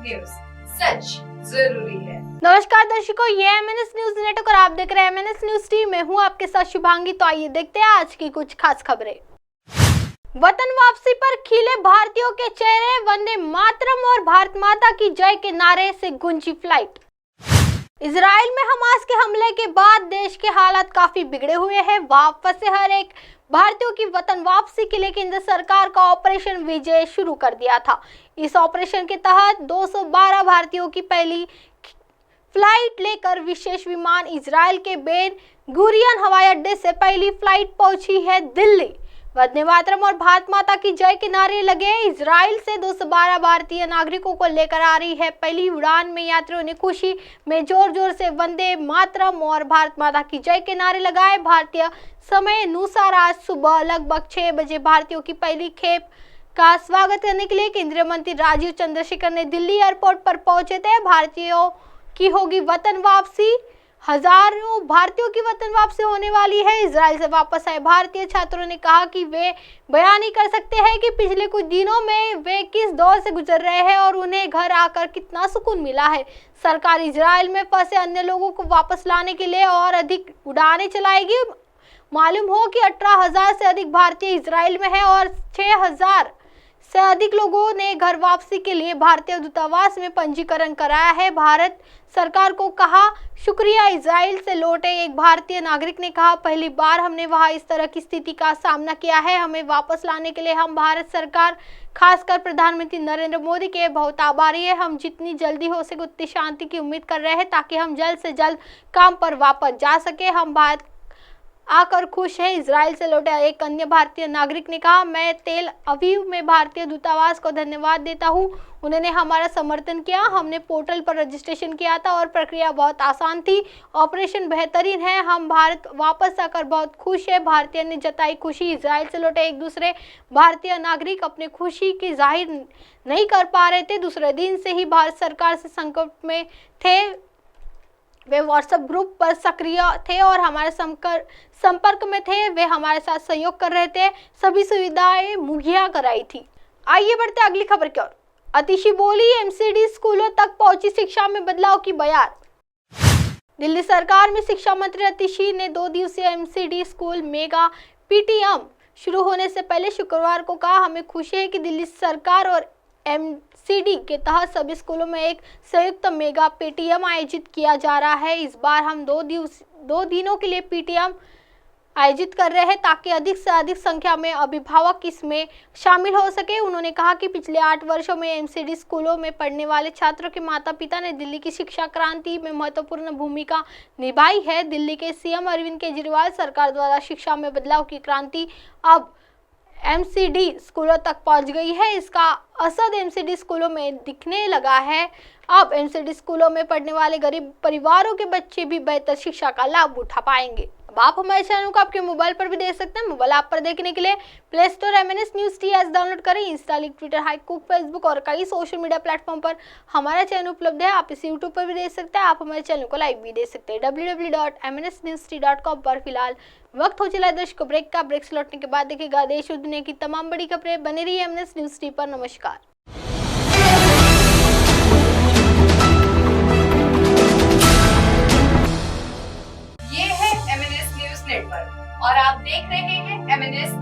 News, सच जरूरी है। नमस्कार दर्शकों, ये MNS न्यूज नेटवर्क और आप देख रहे हैं MNS न्यूज टीवी। मैं हूं आपके साथ शुभांगी। तो आइए देखते हैं आज की कुछ खास खबरें। वतन वापसी पर खिले भारतीयों के चेहरे, वंदे मातरम और भारत माता की जय के नारे से गूंजी फ्लाइट। इजराइल में हमास के हमले के बाद देश के हालात काफी बिगड़े हुए हैं। वापस से हर एक भारतीयों की वतन वापसी के लिए केंद्र सरकार का ऑपरेशन विजय शुरू कर दिया था। इस ऑपरेशन के तहत 212 भारतीयों की पहली फ्लाइट लेकर विशेष विमान इजराइल के बेन गुरियन हवाई अड्डे से पहली फ्लाइट पहुंची है दिल्ली। वंदे मातरम और भारत माता की जय के नारे लगे। इजराइल से 212 भारतीय नागरिकों को लेकर आ रही है पहली उड़ान में यात्रियों ने खुशी में जोर जोर से वंदे मातरम और भारत माता की जय के नारे लगाए। भारतीय समय अनुसार आज सुबह लगभग 6 बजे भारतीयों की पहली खेप का स्वागत करने के लिए केंद्रीय मंत्री राजीव चंद्रशेखर ने दिल्ली एयरपोर्ट पर पहुंचे थे। भारतीयों की होगी वतन वापसी। हजारों भारतीयों की वतन वापसी होने वाली है। इजराइल से वापस आए भारतीय छात्रों ने कहा कि वे बयान नहीं कर सकते हैं कि पिछले कुछ दिनों में वे किस दौर से गुजर रहे हैं और उन्हें घर आकर कितना सुकून मिला है। सरकार इजराइल में फंसे अन्य लोगों को वापस लाने के लिए और अधिक उड़ानें चलाएगी। मालूम हो कि 18,000 से अधिक भारतीय इजराइल में है और 6,000 से अधिक लोगों ने घर वापसी के लिए भारतीय दूतावास में पंजीकरण कराया है। भारत सरकार को कहा शुक्रिया। इजराइल से लौटे एक भारतीय नागरिक ने कहा, पहली बार हमने वहां इस तरह की स्थिति का सामना किया है। हमें वापस लाने के लिए हम भारत सरकार, खासकर प्रधानमंत्री नरेंद्र मोदी के बहुत आभारी है। हम जितनी जल्दी हो सके उतनी शांति की उम्मीद कर रहे हैं ताकि हम जल्द से जल्द काम पर वापस जा सके। हम भारत आकर खुश है। इजराइल से लौटे एक अन्य भारतीय नागरिक ने कहा, मैं तेल अवीव में भारतीय दूतावास को धन्यवाद देता हूं। उन्होंने हमारा समर्थन किया। हमने पोर्टल पर रजिस्ट्रेशन किया था और प्रक्रिया बहुत आसान थी। ऑपरेशन बेहतरीन है। हम भारत वापस आकर बहुत खुश है। भारतीय ने जताई खुशी। इजराइल से लौटे एक दूसरे भारतीय नागरिक अपने खुशी की जाहिर नहीं कर पा रहे थे। दूसरे दिन से ही भारत सरकार से संकट में थे। वे व्हाट्सएप ग्रुप पर सक्रिय थे और हमारे संपर्क में थे। वे हमारे साथ सहयोग कर रहे थे। सभी सुविधाएं मुहैया कराई थी। आइए बढ़ते अगली खबर की ओर। अतिशी बोली, MCD स्कूलों तक पहुंची शिक्षा में बदलाव की बयार। दिल्ली सरकार में शिक्षा मंत्री अतिशी ने 2 दिवसीय MCD स्कूल मेगा PTM शुरू होने से पहले शुक्रवार को कहा, हमें खुशी है कि दिल्ली सरकार और MCD के तहत सभी स्कूलों में एक संयुक्त मेगा PTM आयोजित किया जा रहा है। इस बार हम 2 दिनों के लिए PTM आयोजित कर रहे हैं ताकि अधिक से अधिक संख्या में अभिभावक इसमें शामिल हो सके। उन्होंने कहा कि पिछले 8 वर्षों में MCD स्कूलों में पढ़ने वाले छात्रों के माता पिता ने दिल्ली की शिक्षा क्रांति में महत्वपूर्ण भूमिका निभाई है। दिल्ली के CM अरविंद केजरीवाल सरकार द्वारा शिक्षा में बदलाव की क्रांति अब MCD स्कूलों तक पहुंच गई है। इसका असर MCD स्कूलों में दिखने लगा है। अब MCD स्कूलों में पढ़ने वाले गरीब परिवारों के बच्चे भी बेहतर शिक्षा का लाभ उठा पाएंगे। अब आप हमारे चैनल को आपके मोबाइल पर भी देख सकते हैं। मोबाइल ऐप पर देखने के लिए play store MNS news TS download करें। इंस्टा, ट्विटर, हाईकुक, फेसबुक और कई सोशल मीडिया प्लेटफॉर्म पर हमारा चैनल उपलब्ध है। आप इसे यूट्यूब पर भी देख सकते हैं। आप हमारे चैनल को लाइव भी देख सकते हैं www.mnsnewst.com पर। फिलहाल वक्त हो चला दर्शकों ब्रेक का। ब्रेक से लौटने के बाद देखिएगा देश और दुनिया की तमाम बड़ी खबरें। बने रहिए MNS न्यूज टीवी पर। नमस्कार। ये है MNS न्यूज नेटवर्क और आप देख रहे हैं MNS